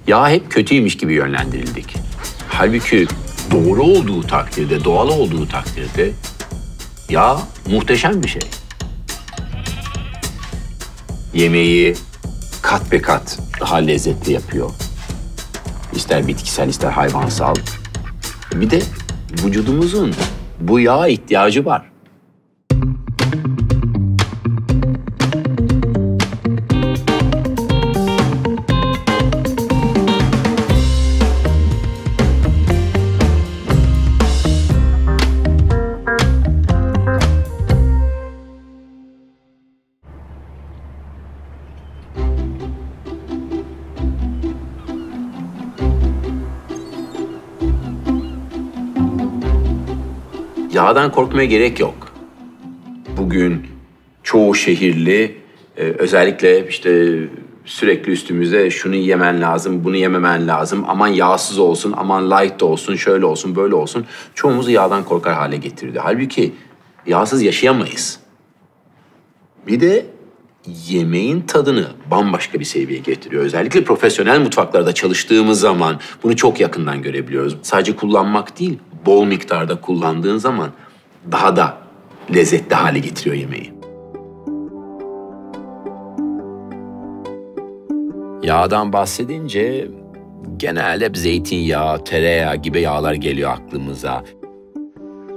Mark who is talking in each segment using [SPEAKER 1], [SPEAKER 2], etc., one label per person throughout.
[SPEAKER 1] Yağ hep kötüymüş gibi yönlendirildik. Halbuki doğru olduğu takdirde, doğal olduğu takdirde yağ muhteşem bir şey. Yemeği kat be kat daha lezzetli yapıyor. İster bitkisel, ister hayvansal. Bir de vücudumuzun bu yağa ihtiyacı var. Yağdan korkmaya gerek yok. Bugün çoğu şehirli özellikle işte sürekli üstümüze şunu yemen lazım, bunu yememen lazım, aman yağsız olsun, aman light olsun, şöyle olsun, böyle olsun. Çoğumuzu yağdan korkar hale getirdi. Halbuki yağsız yaşayamayız. Bir de yemeğin tadını bambaşka bir seviyeye getiriyor. Özellikle profesyonel mutfaklarda çalıştığımız zaman bunu çok yakından görebiliyoruz. Sadece kullanmak değil, bol miktarda kullandığın zaman daha da lezzetli hale getiriyor yemeği. Yağdan bahsedince genelde hep zeytinyağı, tereyağı gibi yağlar geliyor aklımıza.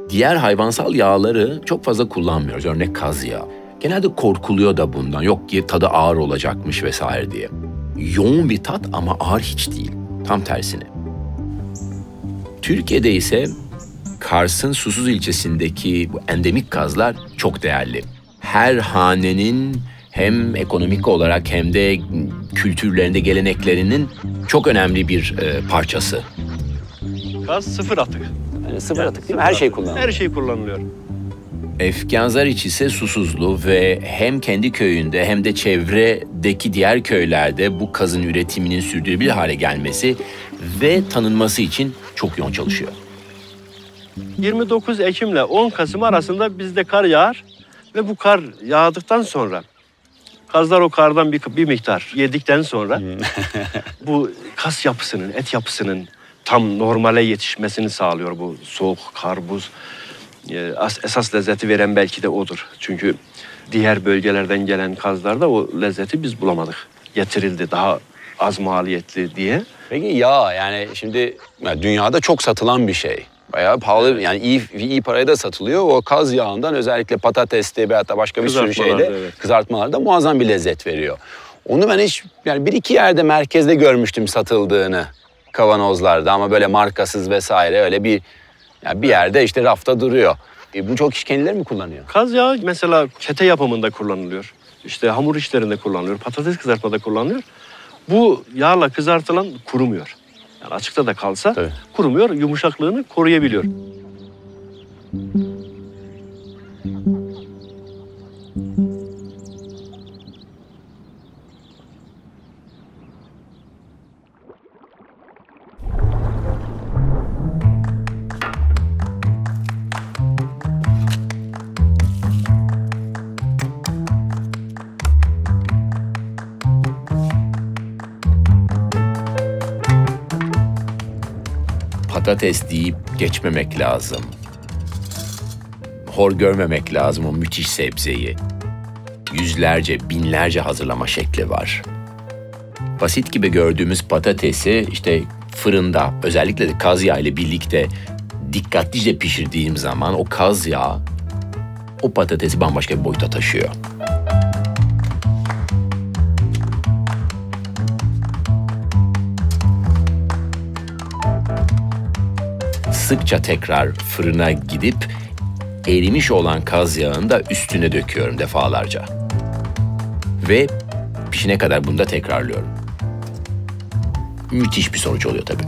[SPEAKER 1] Diğer hayvansal yağları çok fazla kullanmıyoruz. Örnek kaz yağı. Genelde korkuluyor da bundan. Yok ki tadı ağır olacakmış vesaire diye. Yoğun bir tat ama ağır hiç değil. Tam tersine. Türkiye'de ise Kars'ın Susuz ilçesindeki bu endemik kazlar çok değerli. Her hanenin hem ekonomik olarak hem de kültürlerinde, geleneklerinin çok önemli bir parçası.
[SPEAKER 2] Kaz sıfır atık.
[SPEAKER 1] Yani sıfır atık değil mi? Her şey kullanılıyor.
[SPEAKER 2] Her şey kullanılıyor.
[SPEAKER 1] Efkânzariç ise Susuzlu ve hem kendi köyünde hem de çevredeki diğer köylerde bu kazın üretiminin sürdürülebilir hale gelmesi ve tanınması için çok yoğun çalışıyor.
[SPEAKER 2] 29 Ekim ile 10 Kasım arasında bizde kar yağar ve bu kar yağdıktan sonra kazlar o kardan bir miktar yedikten sonra bu kas yapısının, et yapısının tam normale yetişmesini sağlıyor bu soğuk kar, buz. Esas lezzeti veren belki de odur. Çünkü diğer bölgelerden gelen kazlarda o lezzeti biz bulamadık. Getirildi daha az maliyetli diye.
[SPEAKER 3] Peki yağ yani şimdi dünyada çok satılan bir şey. Bayağı pahalı yani iyi paraya da satılıyor. O kaz yağından özellikle patateste veyahut da başka bir sürü şeyde evet. Kızartmalarda muazzam bir lezzet veriyor. Onu ben hiç yani bir iki yerde merkezde görmüştüm satıldığını kavanozlarda ama böyle markasız vesaire öyle bir yerde işte rafta duruyor. Bunu çok kişi kendileri mi kullanıyor?
[SPEAKER 2] Kaz yağı mesela kete yapımında kullanılıyor. İşte hamur işlerinde kullanılıyor. Patates kızartmada kullanılıyor. Bu yağla kızartılan kurumuyor. Yani açıkta da kalsa tabii. Kurumuyor, yumuşaklığını koruyabiliyor.
[SPEAKER 1] Patates deyip geçmemek lazım. Hor görmemek lazım o müthiş sebzeyi. Yüzlerce, binlerce hazırlama şekli var. Basit gibi gördüğümüz patatesi işte fırında, özellikle de kaz yağı ile birlikte dikkatlice pişirdiğim zaman o kaz yağı o patatesi bambaşka bir boyuta taşıyor. Sıkça tekrar fırına gidip erimiş olan kaz yağını da üstüne döküyorum defalarca. Ve pişene kadar bunu da tekrarlıyorum. Müthiş bir sonuç oluyor tabii.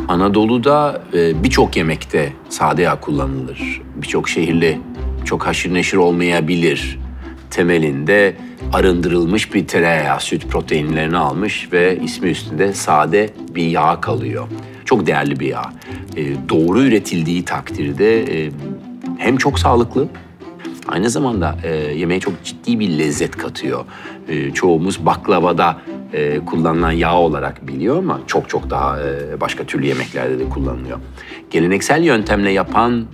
[SPEAKER 1] Anadolu'da birçok yemekte sade yağ kullanılır. Birçok şehirli çok haşır neşir olmayabilir. Temelinde arındırılmış bir tereyağı, süt proteinlerini almış ve ismi üstünde sade bir yağ kalıyor. Çok değerli bir yağ. Doğru üretildiği takdirde hem çok sağlıklı, aynı zamanda yemeğe çok ciddi bir lezzet katıyor. Çoğumuz baklavada kullanılan yağ olarak biliyor ama çok daha başka türlü yemeklerde de kullanılıyor. Geleneksel yöntemle yapan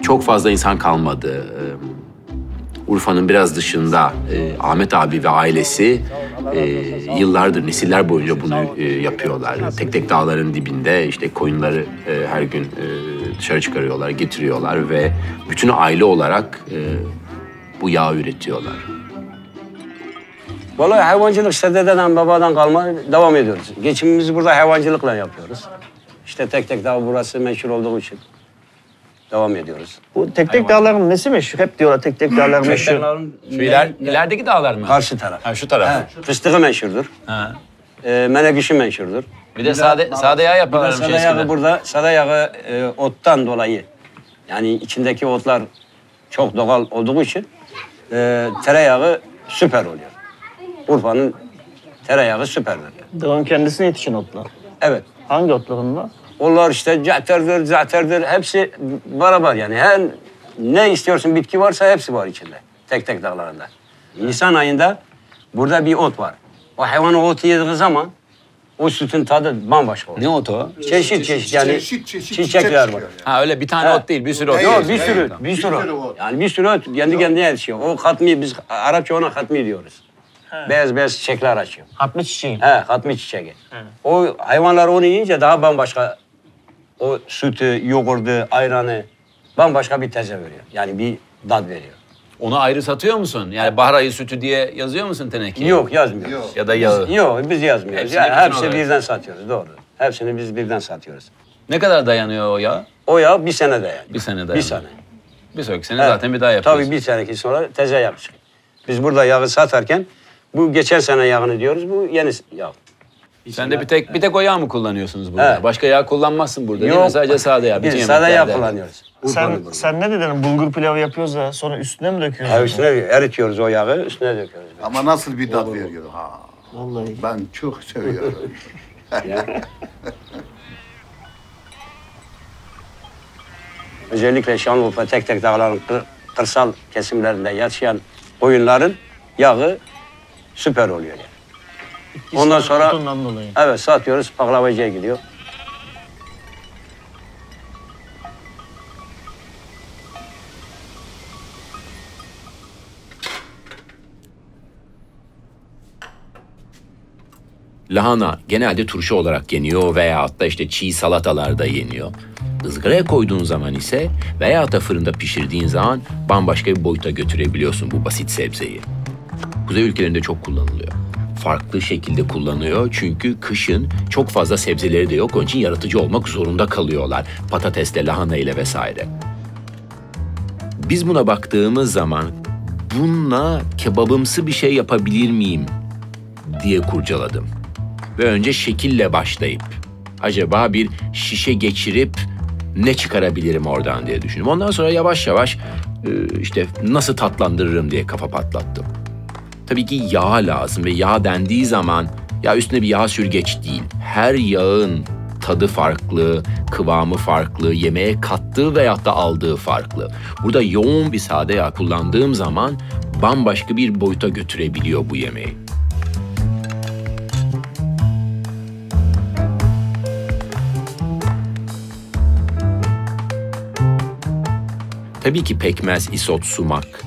[SPEAKER 1] çok fazla insan kalmadı. Urfa'nın biraz dışında Ahmet abi ve ailesi yıllardır, nesiller boyunca bunu yapıyorlar. Tek tek dağların dibinde işte koyunları her gün dışarı çıkarıyorlar, getiriyorlar ve bütün aile olarak bu yağı üretiyorlar.
[SPEAKER 4] Vallahi hayvancılık işte dededen babadan kalma devam ediyoruz. Geçimimizi burada hayvancılıkla yapıyoruz. İşte tek tek dağ burası meşhur olduğu için devam ediyoruz.
[SPEAKER 5] Bu tek dağların nesi meşhur? Hep diyorlar tek dağlar meşhur.
[SPEAKER 3] Şu ilerideki dağlar mı?
[SPEAKER 4] Karşı taraf.
[SPEAKER 3] Ha, şu taraf.
[SPEAKER 4] He, fıstığı meşhurdur.
[SPEAKER 3] Ha.
[SPEAKER 4] Menekşi meşhurdur.
[SPEAKER 3] Bir de sade yağ yaparlarmış
[SPEAKER 4] Sada
[SPEAKER 3] eskiden.
[SPEAKER 4] yağı burada, sada yağı ottan dolayı. Yani içindeki otlar çok doğal olduğu için tereyağı süper oluyor. Urfa'nın tereyağı süperdir.
[SPEAKER 5] Dağın kendisine yetişen otlar.
[SPEAKER 4] Evet.
[SPEAKER 5] Hangi otların var?
[SPEAKER 4] Onlar işte caterdir, zaterdir, hepsi beraber yani. Her ne istiyorsun bitki varsa hepsi var içinde. Tek tek dağlarında. Nisan ayında burada bir ot var. O hayvan o otu yediği zaman o sütün tadı bambaşka oluyor.
[SPEAKER 3] Ne otu o?
[SPEAKER 4] Çeşit yani çiçekler var.
[SPEAKER 3] Ha öyle bir tane ot değil, bir sürü ot.
[SPEAKER 4] Yok bir sürü. Yani bir sürü ot kendi kendine yetişiyor. O katmi biz Arapça ona katmi diyoruz. Beyaz çiçekler açıyor.
[SPEAKER 5] Hatmi çiçeği.
[SPEAKER 4] He, katmi çiçeği. O hayvanlar onu yiyince daha bambaşka o sütü, yoğurdu, ayranı bambaşka bir teze veriyor. Yani bir tat veriyor.
[SPEAKER 3] Onu ayrı satıyor musun? Yani bahar ayı sütü diye yazıyor musun tenekeye?
[SPEAKER 4] Yok yazmıyoruz.
[SPEAKER 3] Ya da yağı.
[SPEAKER 4] Yok biz yazmıyoruz.
[SPEAKER 3] Hepsini
[SPEAKER 4] Yani
[SPEAKER 3] bütün
[SPEAKER 4] hepsi
[SPEAKER 3] olarak.
[SPEAKER 4] birden satıyoruz doğru. Hepsini biz birden satıyoruz.
[SPEAKER 3] Ne kadar dayanıyor o yağ?
[SPEAKER 4] O yağ bir sene dayanıyor.
[SPEAKER 3] Bir sene dayanıyor.
[SPEAKER 4] Bir sene.
[SPEAKER 3] Bir sonraki sene zaten bir daha yapıyoruz.
[SPEAKER 4] Tabii bir seneki sonra teze yapacak. Biz burada yağı satarken bu geçen sene yağını diyoruz, bu yeni yağ.
[SPEAKER 3] Sen de bir tek o yağ mı kullanıyorsunuz burada?
[SPEAKER 4] Evet.
[SPEAKER 3] Başka yağ kullanmazsın burada değil mi?
[SPEAKER 4] Yok.
[SPEAKER 3] Sadece sade yağ. Bütün
[SPEAKER 4] Biz sade yağ
[SPEAKER 3] yemeklerde.
[SPEAKER 4] kullanıyoruz.
[SPEAKER 5] Sen ne dedin? Bulgur pilavı yapıyoruz da sonra üstüne mi döküyoruz?
[SPEAKER 4] Ha, üstüne eritiyoruz o yağı, üstüne döküyoruz.
[SPEAKER 6] Ama nasıl bir tat veriyor ha.
[SPEAKER 5] Vallahi.
[SPEAKER 6] Ben çok seviyorum.
[SPEAKER 4] Özellikle Şanlıurfa tek tek dağların kırsal kesimlerinde yaşayan koyunların yağı süper oluyor yani. Ondan sonra
[SPEAKER 5] Otundan dolayı.
[SPEAKER 4] evet satıyoruz, baklavacıya gidiyor.
[SPEAKER 1] Lahana genelde turşu olarak yeniyor veyahut da işte çiğ salatalarda yeniyor. Izgaraya koyduğun zaman ise veyahut da fırında pişirdiğin zaman bambaşka bir boyuta götürebiliyorsun bu basit sebzeyi. Kuzey ülkelerinde çok kullanılıyor. Farklı şekilde kullanıyor çünkü kışın çok fazla sebzeleri de yok. Onun için yaratıcı olmak zorunda kalıyorlar. Patatesle, lahana ile vesaire. Biz buna baktığımız zaman bununla kebabımsı bir şey yapabilir miyim diye kurcaladım. Ve önce şekille başlayıp acaba bir şişe geçirip ne çıkarabilirim oradan diye düşündüm. Ondan sonra yavaş yavaş işte nasıl tatlandırırım diye kafa patlattım. Tabii ki yağ lazım ve yağ dendiği zaman ya üstüne bir yağ sürgeç değil. Her yağın tadı farklı, kıvamı farklı, yemeğe kattığı veyahut da aldığı farklı. Burada yoğun bir sade yağ kullandığım zaman bambaşka bir boyuta götürebiliyor bu yemeği. Tabii ki pekmez, isot, sumak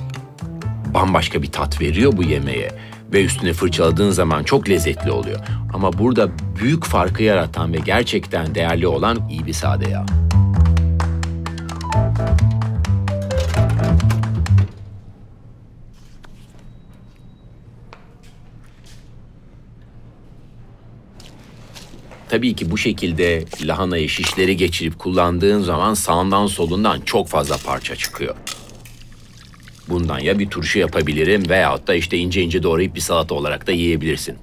[SPEAKER 1] bambaşka bir tat veriyor bu yemeğe ve üstüne fırçaladığın zaman çok lezzetli oluyor. Ama burada büyük farkı yaratan ve gerçekten değerli olan iyi bir sade yağ. Tabii ki bu şekilde lahanayı şişleri geçirip kullandığın zaman sağından solundan çok fazla parça çıkıyor. Bundan ya bir turşu yapabilirim veyahut da işte ince ince doğrayıp bir salata olarak da yiyebilirsin.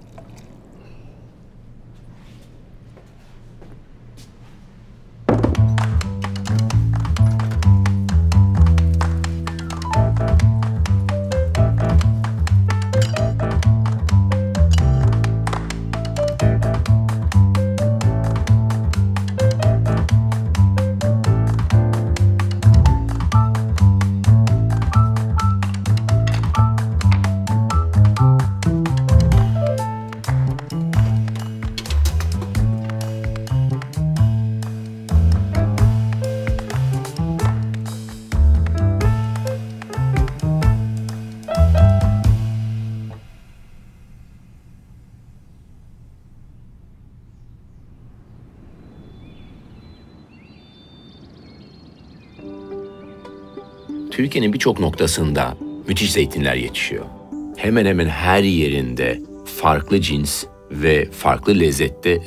[SPEAKER 1] Türkiye'nin birçok noktasında müthiş zeytinler yetişiyor. Hemen hemen her yerinde farklı cins ve farklı lezzette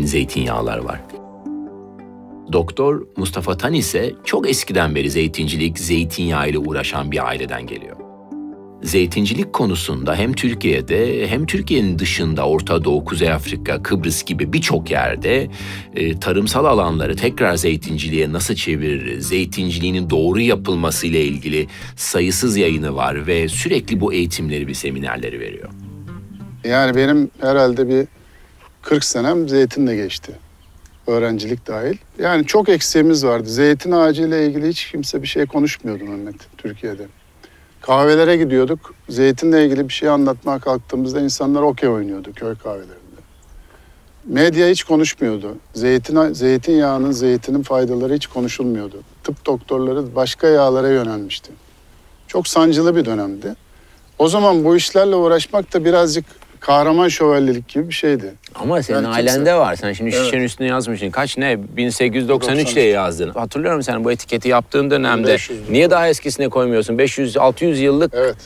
[SPEAKER 1] zeytinyağlar var. Doktor Mustafa Tan ise çok eskiden beri zeytincilik, zeytinyağı ile uğraşan bir aileden geliyor. Zeytincilik konusunda hem Türkiye'de hem Türkiye'nin dışında Orta Doğu, Kuzey Afrika, Kıbrıs gibi birçok yerde tarımsal alanları tekrar zeytinciliğe nasıl çeviririz, zeytinciliğinin doğru yapılması ile ilgili sayısız yayını var ve sürekli bu eğitimleri ve seminerleri veriyor.
[SPEAKER 7] Yani benim herhalde bir 40 senem zeytinle geçti. Öğrencilik dahil. Yani çok eksiğimiz vardı. Zeytin ağacı ile ilgili hiç kimse bir şey konuşmuyordu Mehmet Türkiye'de. Kahvelere gidiyorduk. Zeytinle ilgili bir şey anlatmaya kalktığımızda insanlar okey oynuyordu köy kahvelerinde. Medya hiç konuşmuyordu. Zeytinyağının, zeytinin faydaları hiç konuşulmuyordu. Tıp doktorları başka yağlara yönelmişti. Çok sancılı bir dönemdi. O zaman bu işlerle uğraşmak da birazcık kahraman şövalyelik gibi bir şeydi.
[SPEAKER 3] Ama senin
[SPEAKER 7] Yani
[SPEAKER 3] ailende var. Sen şimdi şişenin üstüne yazmışsın. Kaç ne? 1893 diye yazdın. Hatırlıyorum sen bu etiketi yaptığın dönemde. Niye daha eskisine koymuyorsun? 500-600 yıllık
[SPEAKER 7] Evet.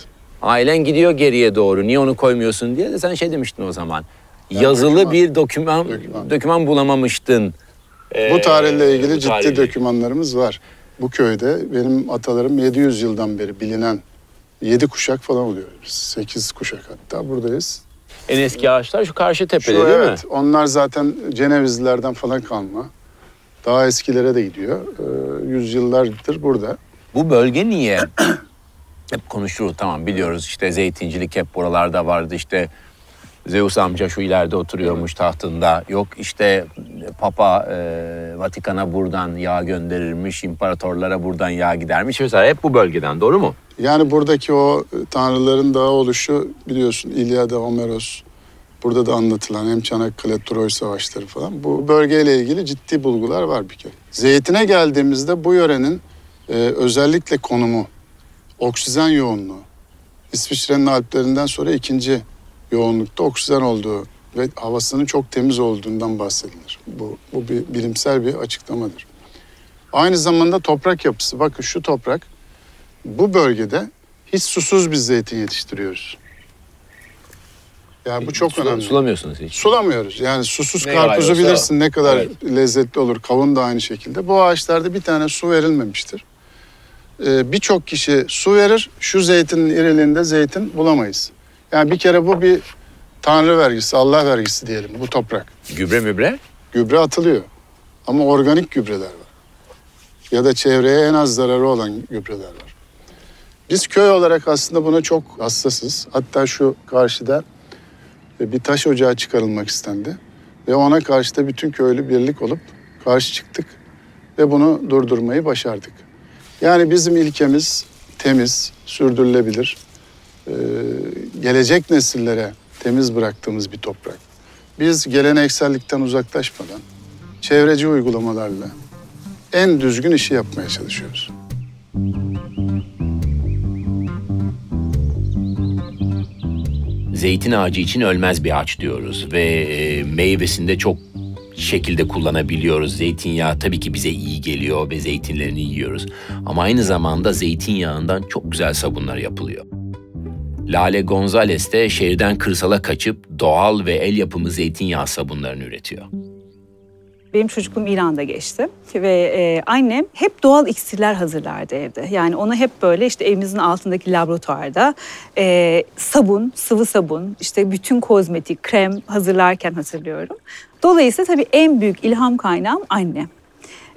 [SPEAKER 3] ailen gidiyor geriye doğru. Niye onu koymuyorsun diye de sen şey demiştin o zaman. Yazılı bir doküman bulamamıştın.
[SPEAKER 7] Bu tarihle ilgili
[SPEAKER 3] bu
[SPEAKER 7] ciddi
[SPEAKER 3] tarihle.
[SPEAKER 7] dokümanlarımız var. Bu köyde benim atalarım 700 yıldan beri bilinen 7 kuşak falan oluyor. 8 kuşak hatta buradayız.
[SPEAKER 3] En eski ağaçlar şu karşı tepede
[SPEAKER 7] Şu,
[SPEAKER 3] değil mi?
[SPEAKER 7] evet, onlar zaten Cenevizlilerden falan kalma. Daha eskilere de gidiyor. Yüzyıllardır burada.
[SPEAKER 3] Bu bölge niye? Hep konuşuruz, tamam biliyoruz işte zeytincilik hep buralarda vardı, işte Zeus amca şu ileride oturuyormuş tahtında. Yok işte Papa Vatikan'a buradan yağ gönderirmiş, imparatorlara buradan yağ gidermiş vesaire. Hep bu bölgeden, doğru mu?
[SPEAKER 7] Yani buradaki o tanrıların dağı oluşu biliyorsun İlyada, Homeros. Burada da anlatılan hem Çanakkale, Troy savaşları falan. Bu bölgeyle ilgili ciddi bulgular var bir kere. Zeytin'e geldiğimizde bu yörenin özellikle konumu, oksijen yoğunluğu, İsviçre'nin Alplerinden sonra ikinci yoğunlukta oksijen olduğu ve havasının çok temiz olduğundan bahsedilir. Bu bir bilimsel bir açıklamadır. Aynı zamanda toprak yapısı. Bakın şu toprak, bu bölgede hiç susuz bir zeytin yetiştiriyoruz. Yani bu çok önemli.
[SPEAKER 3] Sulamıyorsunuz hiç.
[SPEAKER 7] Sulamıyoruz. Yani susuz
[SPEAKER 3] Ne
[SPEAKER 7] karpuzu
[SPEAKER 3] yağıyorsa,
[SPEAKER 7] bilirsin ne kadar
[SPEAKER 3] evet,
[SPEAKER 7] lezzetli olur. Kavun da aynı şekilde. Bu ağaçlarda bir tane su verilmemiştir. Birçok kişi su verir. Şu zeytinin iriliğinde zeytin bulamayız. Yani bir kere bu bir tanrı vergisi, Allah vergisi diyelim bu toprak.
[SPEAKER 3] Gübre mübre?
[SPEAKER 7] Gübre atılıyor. Ama organik gübreler var. Ya da çevreye en az zararı olan gübreler var. Biz köy olarak aslında buna çok hassasız. Hatta şu karşıda bir taş ocağı çıkarılmak istendi. Ve ona karşı da bütün köylü birlik olup karşı çıktık. Ve bunu durdurmayı başardık. Yani bizim ilkemiz temiz, sürdürülebilir, gelecek nesillere temiz bıraktığımız bir toprak. Biz geleneksellikten uzaklaşmadan çevreci uygulamalarla en düzgün işi yapmaya çalışıyoruz.
[SPEAKER 1] Zeytin ağacı için ölmez bir ağaç diyoruz ve meyvesinde çok şekilde kullanabiliyoruz. Zeytinyağı tabii ki bize iyi geliyor ve zeytinlerini yiyoruz. Ama aynı zamanda zeytinyağından çok güzel sabunlar yapılıyor. Lale Gonzales de şehirden kırsala kaçıp doğal ve el yapımı zeytinyağı sabunlarını üretiyor.
[SPEAKER 8] Benim çocukluğum İran'da geçti ve annem hep doğal iksirler hazırlardı evde. Yani onu hep böyle işte evimizin altındaki laboratuvarda sabun, sıvı sabun, işte bütün kozmetik, krem hazırlarken hatırlıyorum. Dolayısıyla tabii en büyük ilham kaynağım annem.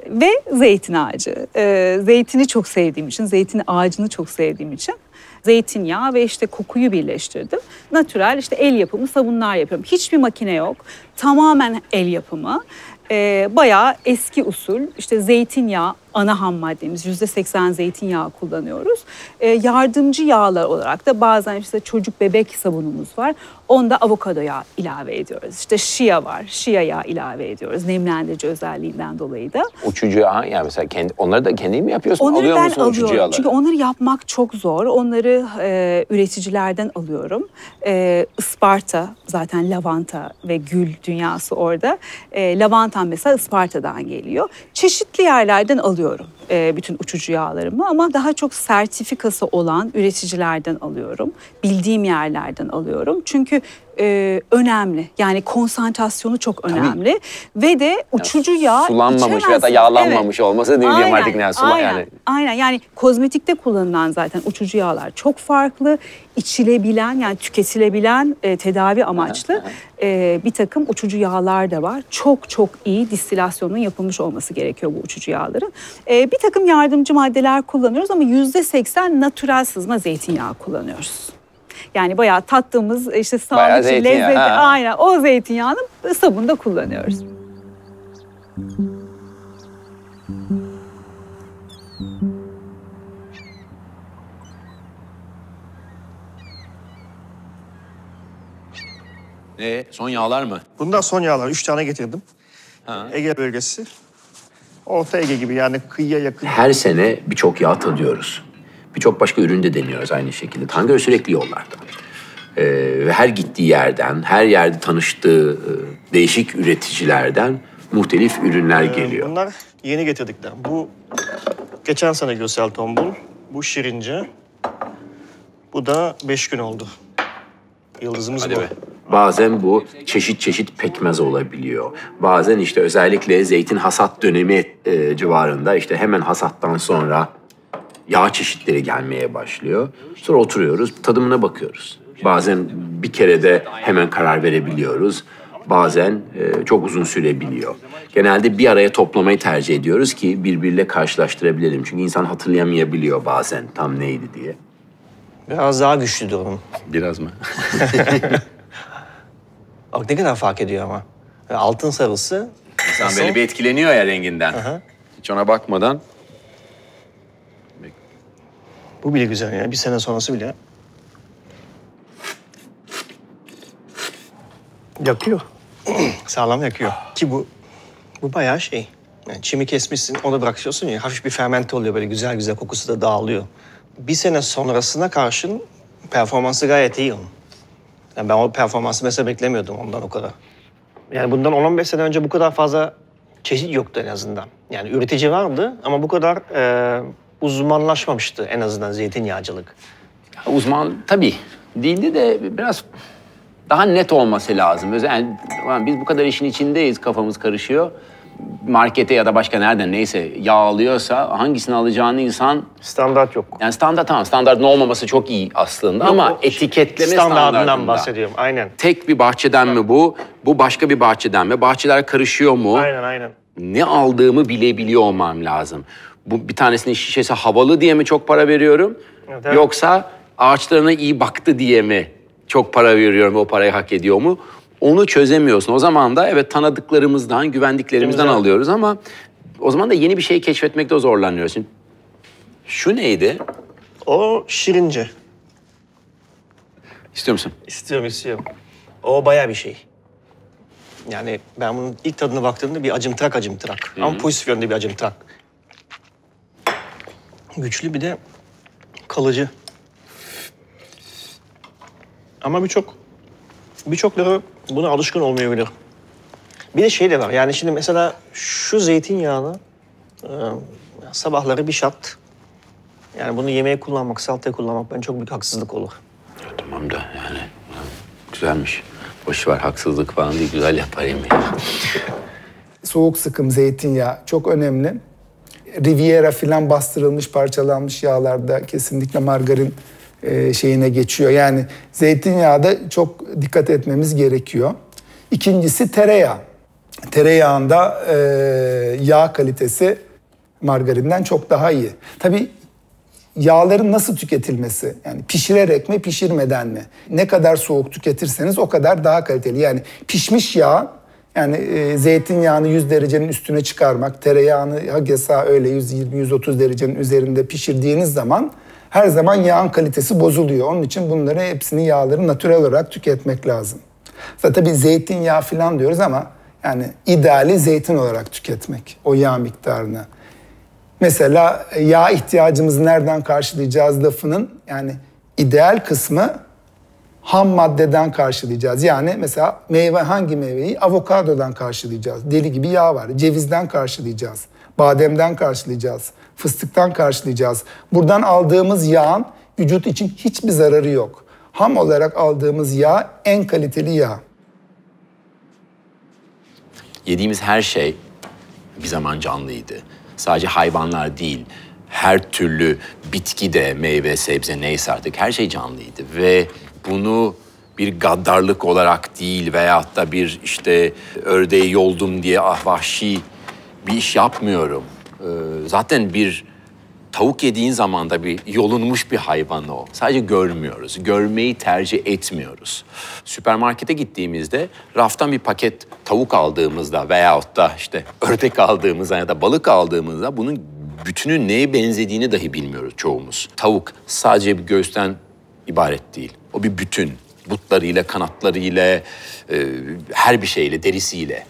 [SPEAKER 8] Ve zeytin ağacı. Zeytini çok sevdiğim için, zeytin ağacını çok sevdiğim için zeytinyağı ve işte kokuyu birleştirdim. Natürel işte el yapımı sabunlar yapıyorum. Hiçbir makine yok. Tamamen el yapımı. Bayağı eski usul işte zeytinyağı ana ham maddemiz, %80 zeytinyağı kullanıyoruz. Yardımcı yağlar olarak da bazen işte çocuk bebek sabunumuz var. Onda avokado yağı ilave ediyoruz. İşte şia var, şia yağı ilave ediyoruz nemlendirici özelliğinden dolayı da.
[SPEAKER 3] Uçucu yağı yani mesela onları da kendin mi yapıyorsun?
[SPEAKER 8] Onları
[SPEAKER 3] Alıyor
[SPEAKER 8] ben
[SPEAKER 3] musun uçucu
[SPEAKER 8] alıyorum
[SPEAKER 3] yağları?
[SPEAKER 8] çünkü onları yapmak çok zor. Onları üreticilerden alıyorum. Isparta zaten lavanta ve gül dünyası orada. Lavantam mesela Isparta'dan geliyor. Çeşitli yerlerden alıyorum. alıyorum bütün uçucu yağlarımı ama daha çok sertifikası olan üreticilerden alıyorum. Bildiğim yerlerden alıyorum. Çünkü önemli. Yani konsantrasyonu çok önemli. Ve de uçucu yağ
[SPEAKER 3] sulanmamış ya da yağlanmamış olması ne bileyim artık ne
[SPEAKER 8] Aynen. Yani kozmetikte kullanılan zaten uçucu yağlar çok farklı. İçilebilen yani tüketilebilen tedavi amaçlı bir takım uçucu yağlar da var. Çok çok iyi distilasyonun yapılmış olması gerekiyor bu uçucu yağların. Bir takım yardımcı maddeler kullanıyoruz ama %80 natürel sızma zeytinyağı kullanıyoruz. Yani bayağı tattığımız işte sağlıklı, lezzetli, aynen o zeytinyağını sabunda kullanıyoruz.
[SPEAKER 1] Son yağlar mı?
[SPEAKER 5] Bundan son yağlar 3 tane getirdim. Ege bölgesi. Orta Ege gibi yani kıyıya yakın.
[SPEAKER 1] Her sene birçok yağ tadıyoruz. Birçok başka ürün de deniyoruz aynı şekilde. Tangöre sürekli yollarda. Ve her gittiği yerden, her yerde tanıştığı değişik üreticilerden muhtelif ürünler geliyor.
[SPEAKER 5] Bunlar yeni getirdikler. Bu geçen sene Görsel Tombul. Bu Şirince. Bu da 5 gün oldu. Yıldızımız bu.
[SPEAKER 1] Bazen bu çeşit çeşit pekmez olabiliyor. Bazen işte özellikle zeytin hasat dönemi civarında işte hemen hasattan sonra yağ çeşitleri gelmeye başlıyor. Sonra oturuyoruz, tadımına bakıyoruz. Bazen bir kerede hemen karar verebiliyoruz. Bazen çok uzun sürebiliyor. Genelde bir araya toplamayı tercih ediyoruz ki birbiriyle karşılaştırabilelim. Çünkü insan hatırlayamayabiliyor bazen tam neydi diye.
[SPEAKER 5] Biraz daha güçlü durum.
[SPEAKER 3] Biraz mı?
[SPEAKER 5] Bak ne kadar fark ediyor ama. Altın sarısı.
[SPEAKER 3] İnsan böyle bir etkileniyor ya renginden. Hiç ona bakmadan.
[SPEAKER 5] Bu bile güzel yani. Bir sene sonrası bile. Yakıyor. Sağlam yakıyor. Ki bu bayağı şey. Yani çimi kesmişsin, onu bırakıyorsun ya. Hafif bir fermente oluyor böyle güzel güzel kokusu da dağılıyor. Bir sene sonrasına karşın performansı gayet iyi onun. Yani ben o performansı mesela beklemiyordum ondan o kadar. Yani bundan 10-15 sene önce bu kadar fazla çeşit yoktu en azından. Yani üretici vardı ama bu kadar uzmanlaşmamıştı en azından zeytinyağcılık.
[SPEAKER 3] Uzman tabii değildi de biraz daha net olması lazım. Özellikle biz bu kadar işin içindeyiz, kafamız karışıyor. Markete ya da başka nereden neyse yağ alıyorsa hangisini alacağını insan...
[SPEAKER 5] Standart yok.
[SPEAKER 3] Yani standartın olmaması çok iyi aslında yok, ama etiketleme standartından
[SPEAKER 5] bahsediyorum. Aynen.
[SPEAKER 3] Tek bir bahçeden mi bu? Bu başka bir bahçeden mi? Bahçeler karışıyor mu?
[SPEAKER 5] Aynen.
[SPEAKER 3] Ne aldığımı bilebiliyor olmam lazım. Bu bir tanesinin şişesi havalı diye mi çok para veriyorum? Evet. Yoksa ağaçlarına iyi baktı diye mi çok para veriyorum, o parayı hak ediyor mu? Onu çözemiyorsun. O zaman da evet tanıdıklarımızdan, güvendiklerimizden alıyoruz ama o zaman da yeni bir şey keşfetmekte zorlanıyorsun. Şu neydi?
[SPEAKER 5] O Şirince.
[SPEAKER 3] İstiyor musun?
[SPEAKER 5] İstiyorum. O bayağı bir şey. Yani ben bunun ilk tadına baktığımda bir acımtırak. Hı-hı. Ama pozitif yönde bir acımtırak. Güçlü bir de kalıcı. Ama birçokları buna alışkın olmayabilir. Bir de şey de var. Yani şimdi mesela şu zeytinyağını sabahları bir shot. Yani bunu yemeğe kullanmak, salataya kullanmak bence çok büyük haksızlık olur.
[SPEAKER 3] Ya, tamam da yani güzelmiş. Boş ver haksızlık falan değil, güzel yapar yemeği.
[SPEAKER 9] Soğuk sıkım zeytinyağı çok önemli. Riviera filan bastırılmış, parçalanmış yağlarda kesinlikle margarin şeyine geçiyor. Yani zeytinyağı da çok dikkat etmemiz gerekiyor. İkincisi tereyağı. Tereyağında yağ kalitesi margarinden çok daha iyi. Tabii yağların nasıl tüketilmesi, yani pişirerek mi, pişirmeden mi? Ne kadar soğuk tüketirseniz o kadar daha kaliteli. Yani pişmiş yağ, yani zeytinyağını 100 derecenin üstüne çıkarmak, tereyağını hakeza öyle 120-130 derecenin üzerinde pişirdiğiniz zaman her zaman yağın kalitesi bozuluyor. Onun için bunları hepsini yağları natürel olarak tüketmek lazım. Zaten tabii zeytinyağı falan diyoruz ama yani ideali zeytin olarak tüketmek o yağ miktarını. Mesela yağ ihtiyacımızı nereden karşılayacağız lafının yani ideal kısmı ham maddeden karşılayacağız. Yani mesela hangi meyveyi? Avokadodan karşılayacağız. Deli gibi yağ var. Cevizden karşılayacağız. bademden karşılayacağız, fıstıktan karşılayacağız. Buradan aldığımız yağın vücut için hiçbir zararı yok. Ham olarak aldığımız yağ en kaliteli yağ.
[SPEAKER 1] Yediğimiz her şey bir zaman canlıydı. Sadece hayvanlar değil, her türlü bitki de, meyve, sebze neyse artık her şey canlıydı. Ve bunu bir gaddarlık olarak değil veyahut da bir işte ördeği yoldum diye vahşi bir iş yapmıyorum. Zaten bir tavuk yediğin zaman da bir yolunmuş bir hayvan o. Sadece görmüyoruz, görmeyi tercih etmiyoruz. Süpermarkete gittiğimizde raftan bir paket tavuk aldığımızda veyahut da işte ördek aldığımızda ya da balık aldığımızda bunun bütünün neye benzediğini dahi bilmiyoruz çoğumuz. Tavuk sadece bir göğüsten ibaret değil. O bir bütün. Butlarıyla, kanatlarıyla, her bir şeyle, derisiyle.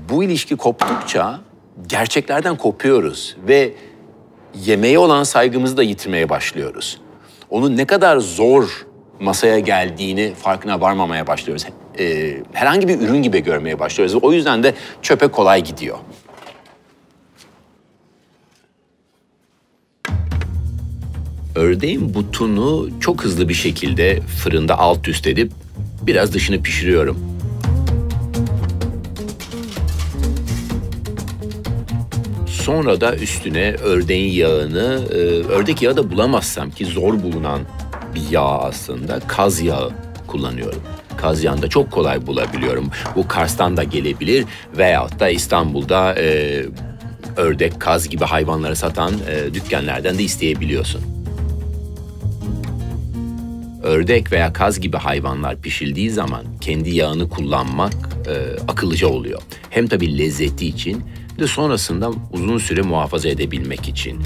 [SPEAKER 1] Bu ilişki koptukça gerçeklerden kopuyoruz ve yemeğe olan saygımızı da yitirmeye başlıyoruz. Onun ne kadar zor masaya geldiğini farkına varmamaya başlıyoruz. Herhangi bir ürün gibi görmeye başlıyoruz. O yüzden de çöpe kolay gidiyor. Ördeğin butunu çok hızlı bir şekilde fırında alt üst edip biraz dışını pişiriyorum. Sonra da üstüne ördeğin yağını, ördek yağı da bulamazsam ki zor bulunan bir yağ aslında, kaz yağı kullanıyorum. Kaz yağını da çok kolay bulabiliyorum. Bu Kars'tan da gelebilir veyahut da İstanbul'da ördek, kaz gibi hayvanları satan dükkanlardan da isteyebiliyorsun. Ördek veya kaz gibi hayvanlar pişirildiği zaman kendi yağını kullanmak akıllıca oluyor. Hem tabii lezzeti için de sonrasında uzun süre muhafaza edebilmek için.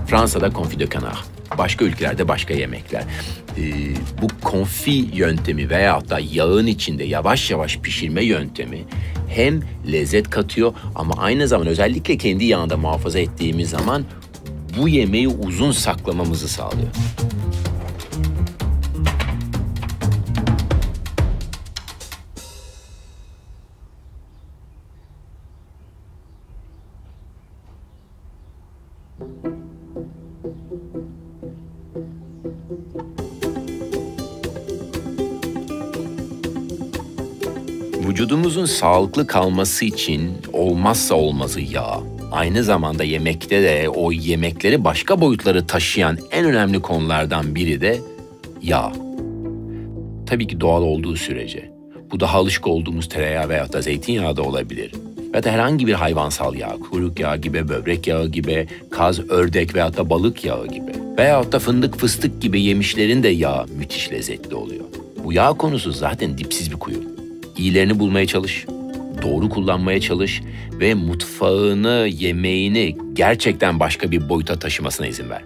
[SPEAKER 1] Fransa'da confit de canard, başka ülkelerde başka yemekler. Bu konfi yöntemi veyahut da yağın içinde yavaş yavaş pişirme yöntemi hem lezzet katıyor ama aynı zamanda özellikle kendi yağında muhafaza ettiğimiz zaman bu yemeği uzun saklamamızı sağlıyor. Vücudumuzun sağlıklı kalması için olmazsa olmazı yağ. Aynı zamanda yemekte de o yemekleri başka boyutları taşıyan en önemli konulardan biri de yağ. Tabii ki doğal olduğu sürece. Bu daha alışık olduğumuz tereyağı veyahut da zeytinyağı da olabilir. Ya da herhangi bir hayvansal yağ, kuyruk yağı gibi, böbrek yağı gibi, kaz, ördek veyahut da balık yağı gibi. Veyahut da fındık, fıstık gibi yemişlerin de yağı müthiş lezzetli oluyor. Bu yağ konusu zaten dipsiz bir kuyu. İyilerini bulmaya çalış, doğru kullanmaya çalış ve mutfağını, yemeğini gerçekten başka bir boyuta taşımasına izin ver.